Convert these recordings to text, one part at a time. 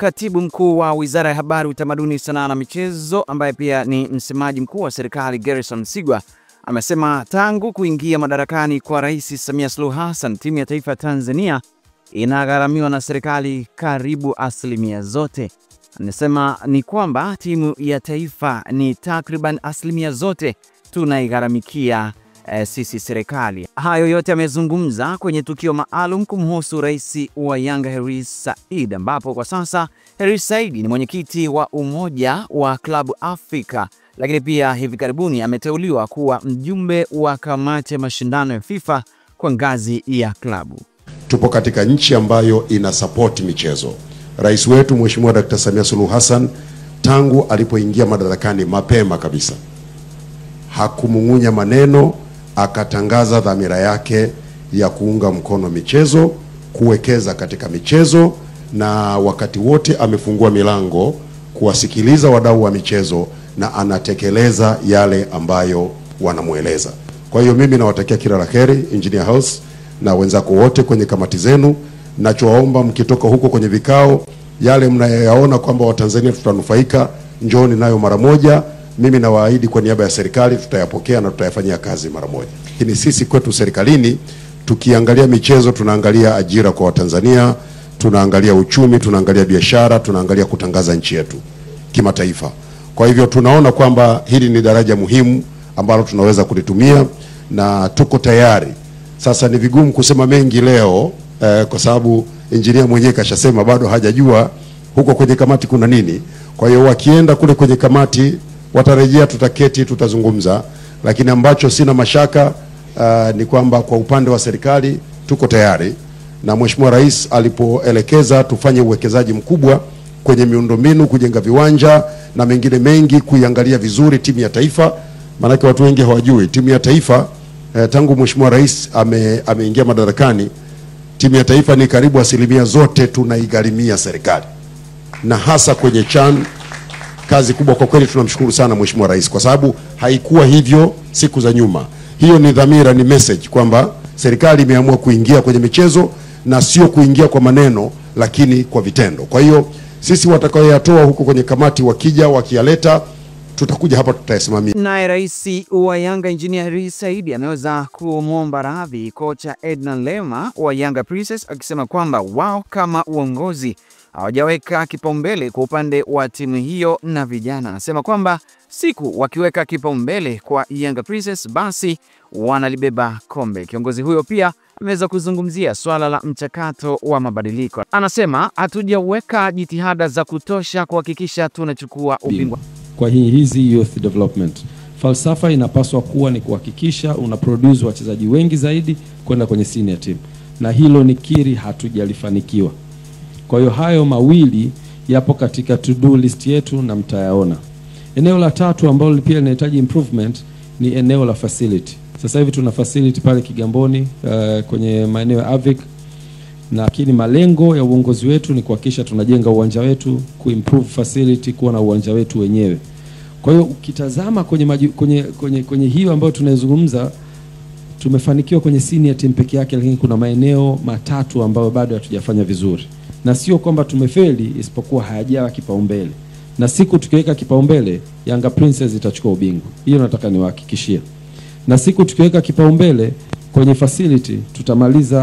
Katibu mkuu wa Wizara ya Habari, Utamaduni, Sanaa na Michezo ambaye pia ni msemaji mkuu wa serikali Gerson Msigwa amesema tangu kuingia madarakani kwa Rais Samia Suluhu Hassan, timu ya taifa ya Tanzania inagharamiwa na serikali karibu asilimia zote. Anasema ni kwamba timu ya taifa ni takriban asilimia zote tunaigharamikia sisi serikali. Hayo yote amezungumza kwenye tukio maalum kumhusu Rais wa Yanga Hersi Said, ambapo kwa sasa Hersi Said ni mwenyekiti wa Umoja wa Klabu Afrika, lakini pia hivi karibuni ameteuliwa kuwa mjumbe wa kamati ya mashindano ya FIFA kwa ngazi ya klabu. Tupo katika nchi ambayo ina support michezo. Rais wetu Mheshimiwa Dr. Samia Suluhu Hassan tangu alipoingia madarakani mapema kabisa hakumung'unya maneno, akatangaza dhamira yake ya kuunga mkono michezo, kuwekeza katika michezo, na wakati wote amefungua milango kuwasikiliza wadau wa michezo na anatekeleza yale ambayo wanamueleza. Kwa hiyo mimi nawatakia kila la heri Engineer House na wenzako wote kwenye kamati zenu. Nachowaomba mkitoka huko kwenye vikao, yale mnayoyaona kwamba Watanzania tutanufaika, njooni nayo mara moja. Mimi nawaahidi kwa niaba ya serikali tutayapokea na tutayafanyia kazi mara moja. Lakini sisi kwetu serikalini tukiangalia michezo, tunaangalia ajira kwa Watanzania, tunaangalia uchumi, tunaangalia biashara, tunaangalia kutangaza nchi yetu kimataifa. Kwa hivyo tunaona kwamba hili ni daraja muhimu ambalo tunaweza kulitumia na tuko tayari. Sasa ni vigumu kusema mengi leo kwa sababu engineer mwenyewe kashasema bado hajajua huko kwenye kamati kuna nini. Kwa hiyo wakienda kule kwenye kamati watarejea, tutaketi, tutazungumza, lakini ambacho sina mashaka ni kwamba kwa upande wa serikali tuko tayari, na Mheshimiwa Rais alipoelekeza tufanye uwekezaji mkubwa kwenye miundombinu, kujenga viwanja na mengine mengi, kuiangalia vizuri timu ya taifa. Maana watu wengi hawajui timu ya taifa tangu Mheshimiwa Rais ameingia madarakani, timu ya taifa ni karibu asilimia zote tunaigharimia serikali, na hasa kwenye CHAN. Kazi kubwa kwa kweli, tunamshukuru sana Mheshimiwa Rais kwa sababu haikuwa hivyo siku za nyuma. Hiyo ni dhamira, ni message kwamba serikali imeamua kuingia kwenye michezo na sio kuingia kwa maneno lakini kwa vitendo. Kwa hiyo sisi watakaoyatoa huko kwenye kamati wakija wakiyaleta, tutakuja hapa tutayasimamia. Naye Rais wa Yanga Engineer Hersi Said ameweza kumwomba radhi kocha Ednan Lema wa Yanga Princess, akisema kwamba wao kama uongozi hawajaweka kipaumbele kwa upande wa timu hiyo na vijana. Anasema kwamba siku wakiweka kipaumbele kwa Yanga Princess basi wanalibeba kombe. Kiongozi huyo pia ameweza kuzungumzia swala la mchakato wa mabadiliko. Anasema hatujaweka jitihada za kutosha kuhakikisha tunachukua ubingwa. Kwa hizi youth development, falsafa inapaswa kuwa ni kuhakikisha una produce wachezaji wengi zaidi kwenda kwenye senior team, na hilo nikiri hatujalifanikiwa. Kwa hiyo hayo mawili yapo katika to-do list yetu na mtayaona. Eneo la tatu ambalo pia linahitaji improvement ni eneo la facility. Sasa hivi tuna facility pale Kigamboni kwenye maeneo ya Avic, lakini malengo ya uongozi wetu ni kuhakikisha tunajenga uwanja wetu, kuimprove facility, kuwa na uwanja wetu wenyewe. Kwa hiyo ukitazama kwenye hiyo ambayo tunazungumza, tumefanikiwa kwenye senior team peke yake, lakini kuna maeneo matatu ambayo bado hatujafanya vizuri. Na sio kwamba tumefeli, isipokuwa hayajawa kipaumbele. Na siku tukiweka kipaumbele, Yanga Princess itachukua ubingwa. Hiyo nataka niwahakikishie. Na siku tukiweka kipaumbele kwenye facility,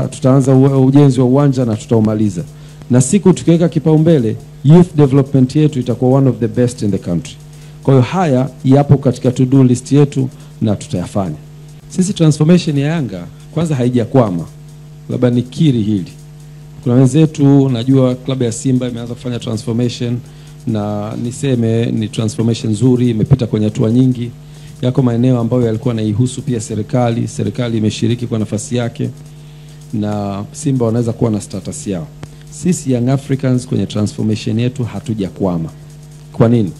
tutaanza ujenzi wa uwanja na tutaumaliza. Na siku tukiweka kipaumbele, youth development yetu itakuwa one of the best in the country. Kwa hiyo haya yapo katika to-do list yetu na tutayafanya. Sisi transformation ya Yanga kwanza haijakwama. Labda nikiri hili. Kuna wenzetu, najua klabu ya Simba imeanza kufanya transformation, na niseme ni transformation nzuri, imepita kwenye hatua nyingi. Yako maeneo ambayo yalikuwa yanaihusu pia serikali imeshiriki kwa nafasi yake, na Simba wanaweza kuwa na status yao. Sisi Young Africans kwenye transformation yetu hatujakwama. Kwa nini?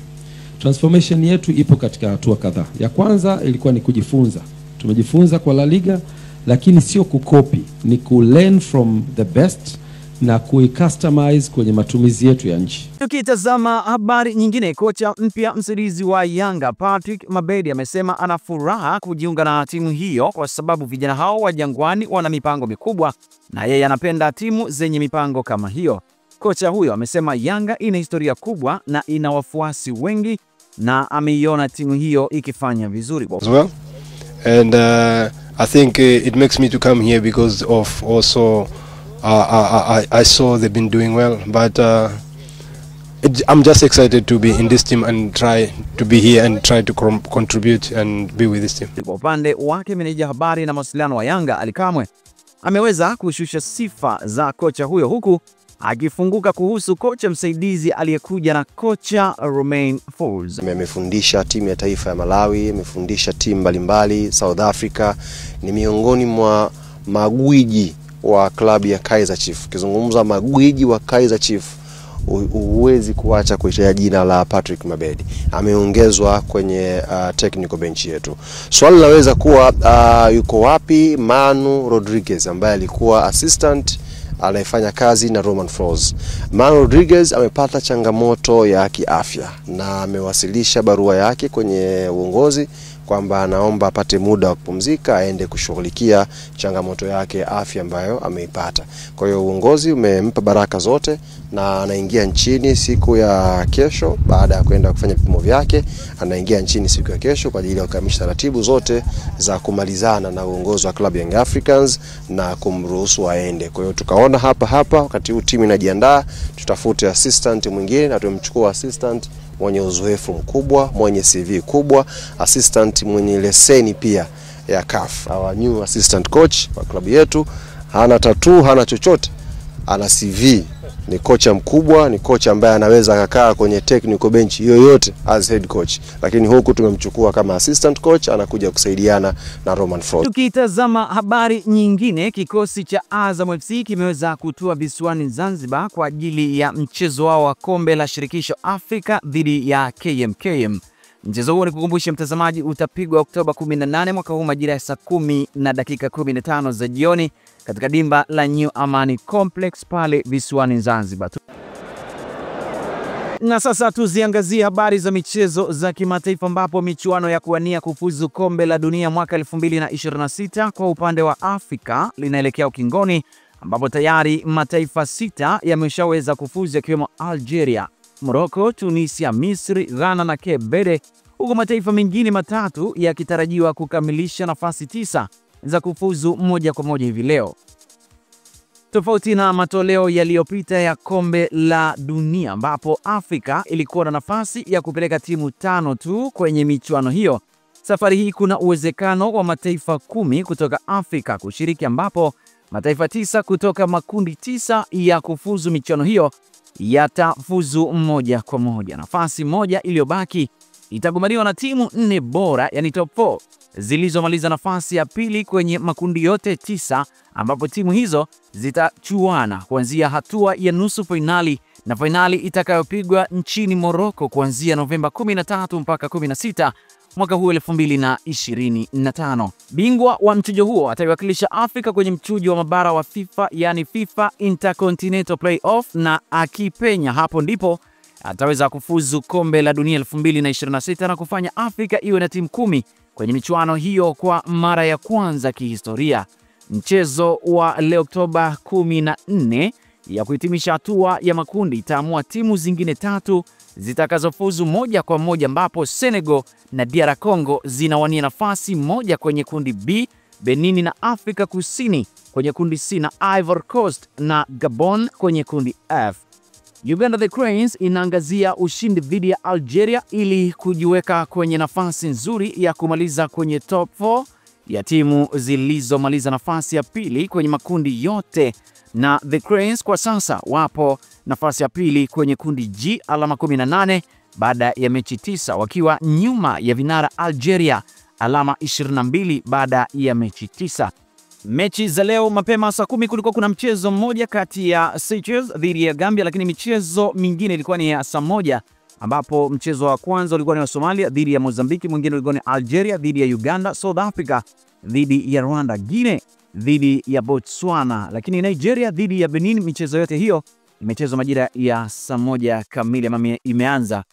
Transformation yetu ipo katika hatua kadhaa. Ya kwanza ilikuwa ni kujifunza. Tumejifunza kwa La Liga, lakini sio kukopi, ni ku learn from the best na kuicustomize kwenye matumizi yetu ya nchi. Tukitazama habari nyingine, kocha mpya msaidizi wa Yanga Patrick Mabedi amesema ana furaha kujiunga na timu hiyo kwa sababu vijana hao wa Jangwani wana mipango mikubwa na yeye anapenda timu zenye mipango kama hiyo. Kocha huyo amesema Yanga ina historia kubwa na ina wafuasi wengi na ameiona timu hiyo ikifanya vizuri as well. And I think it makes me to come here because of also I saw they've been doing well, but I'm just excited to be in this team and try to be here and try to contribute and be with this team. Kwa upande wake, meneja habari na mawasiliano wa Yanga Ali Kamwe ameweza kushusha sifa za kocha huyo huku akifunguka kuhusu kocha msaidizi aliyekuja na kocha Romain Folz. Amefundisha timu ya taifa ya Malawi, amefundisha timu mbalimbali South Africa, ni miongoni mwa magwiji wa klabu ya Kaizer Chiefs. Kizungumza magwiji wa Kaizer Chiefs, huwezi kuacha kuitaja jina la Patrick Mabedi. Ameongezwa kwenye technical bench yetu. Swali laweza kuwa yuko wapi Manu Rodriguez ambaye alikuwa assistant anayefanya kazi na Romain Folz. Manu Rodriguez amepata changamoto ya kiafya na amewasilisha barua yake kwenye uongozi kwamba anaomba apate muda wa kupumzika aende kushughulikia changamoto yake afya ambayo ameipata. Kwa hiyo uongozi umempa baraka zote na anaingia nchini siku ya kesho. Baada ya kwenda kufanya vipimo vyake, anaingia nchini siku ya kesho kwa ajili ya kukamilisha taratibu zote za kumalizana na uongozi wa Club Young Africans na kumruhusu aende. Kwa hiyo tukaona hapa wakati huu timu inajiandaa tutafute assistant mwingine, na tumemchukua assistant mwenye uzoefu mkubwa, mwenye CV kubwa, assistant mwenye leseni pia ya CAF. Our new assistant coach wa klabu yetu hana tattoo, hana chochote, ana CV, ni kocha mkubwa, ni kocha ambaye anaweza kukaa kwenye technical bench yoyote as head coach, lakini huku tumemchukua kama assistant coach, anakuja kusaidiana na Romain Folz. Tukitazama habari nyingine, kikosi cha Azam FC kimeweza kutua visiwani Zanzibar kwa ajili ya mchezo wao wa kombe la shirikisho Afrika dhidi ya KMKM. Mchezo huo, nikukumbushe mtazamaji, utapigwa Oktoba 18 mwaka huu majira ya saa 10:15 za jioni katika dimba la New Amani Complex pale visiwani Zanzibar. Na sasa tuziangazie habari za michezo za kimataifa, ambapo michuano ya kuwania kufuzu kombe la dunia mwaka 2026 kwa upande wa Afrika linaelekea ukingoni, ambapo tayari mataifa 6 yameshaweza kufuzu yakiwemo Algeria, Morocco, Tunisia, Misri, Ghana na Cape Verde, huku mataifa mengine matatu yakitarajiwa kukamilisha nafasi 9 za kufuzu moja kwa moja hivi leo. Tofauti na matoleo yaliyopita ya kombe la dunia ambapo Afrika ilikuwa na nafasi ya kupeleka timu 5 tu kwenye michuano hiyo, safari hii kuna uwezekano wa mataifa 10 kutoka Afrika kushiriki, ambapo mataifa 9 kutoka makundi 9 ya kufuzu michuano hiyo yatafuzu moja kwa moja. Nafasi moja iliyobaki itagombaniwa na timu 4 bora, yani top 4 zilizomaliza nafasi ya pili kwenye makundi yote 9, ambapo timu hizo zitachuana kuanzia hatua ya nusu finali na finali itakayopigwa nchini Morocco kuanzia Novemba 13 mpaka 16 mwaka huu 2025. Bingwa wa mchujo huo ataiwakilisha Afrika kwenye mchujo wa mabara wa FIFA, yani FIFA Intercontinental Playoff, na akipenya hapo ndipo ataweza kufuzu kombe la dunia 2026 na kufanya Afrika iwe na timu 10 kwenye michuano hiyo kwa mara ya kwanza kihistoria. Mchezo wa leo Oktoba 14 ya kuhitimisha hatua ya makundi itaamua timu zingine 3 zitakazofuzu moja kwa moja, ambapo Senegal na DR Congo zinawania nafasi moja kwenye kundi B, Benin na Afrika Kusini kwenye kundi C, na Ivory Coast na Gabon kwenye kundi F. Uganda the Cranes inaangazia ushindi dhidi ya Algeria ili kujiweka kwenye nafasi nzuri ya kumaliza kwenye top 4 ya timu zilizomaliza nafasi ya pili kwenye makundi yote, na the Cranes kwa sasa wapo nafasi ya pili kwenye kundi G, alama 18 baada ya mechi 9, wakiwa nyuma ya vinara Algeria alama 22 baada ya mechi 9. Mechi za leo mapema saa 10 kulikuwa kuna mchezo mmoja kati ya Seychelles dhidi ya Gambia, lakini michezo mingine ilikuwa ni ya saa 1, ambapo mchezo wa kwanza ulikuwa ni wa Somalia dhidi ya Mozambiki, mwingine ulikuwa ni Algeria dhidi ya Uganda, South Africa dhidi ya Rwanda, Guinea dhidi ya Botswana, lakini Nigeria dhidi ya Benin. Michezo yote hiyo imechezwa majira ya saa 1 kamili, ama imeanza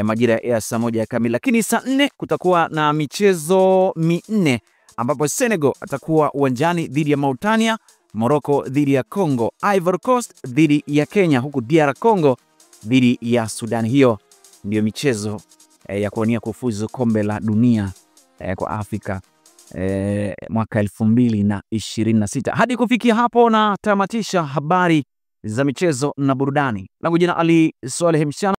majira ya saa 1 kamili, lakini saa 4 kutakuwa na michezo 4 ambapo Senegal atakuwa uwanjani dhidi ya Mauritania, Morocco dhidi ya Congo, Ivory Coast dhidi ya Kenya, huku DR Congo dhidi ya Sudan. Hiyo ndio michezo ya kuwania kufuzu kombe la dunia kwa Afrika mwaka 2026. Hadi kufikia hapo na tamatisha habari za michezo na burudani. Langu jina Ali Swaleh Mshana.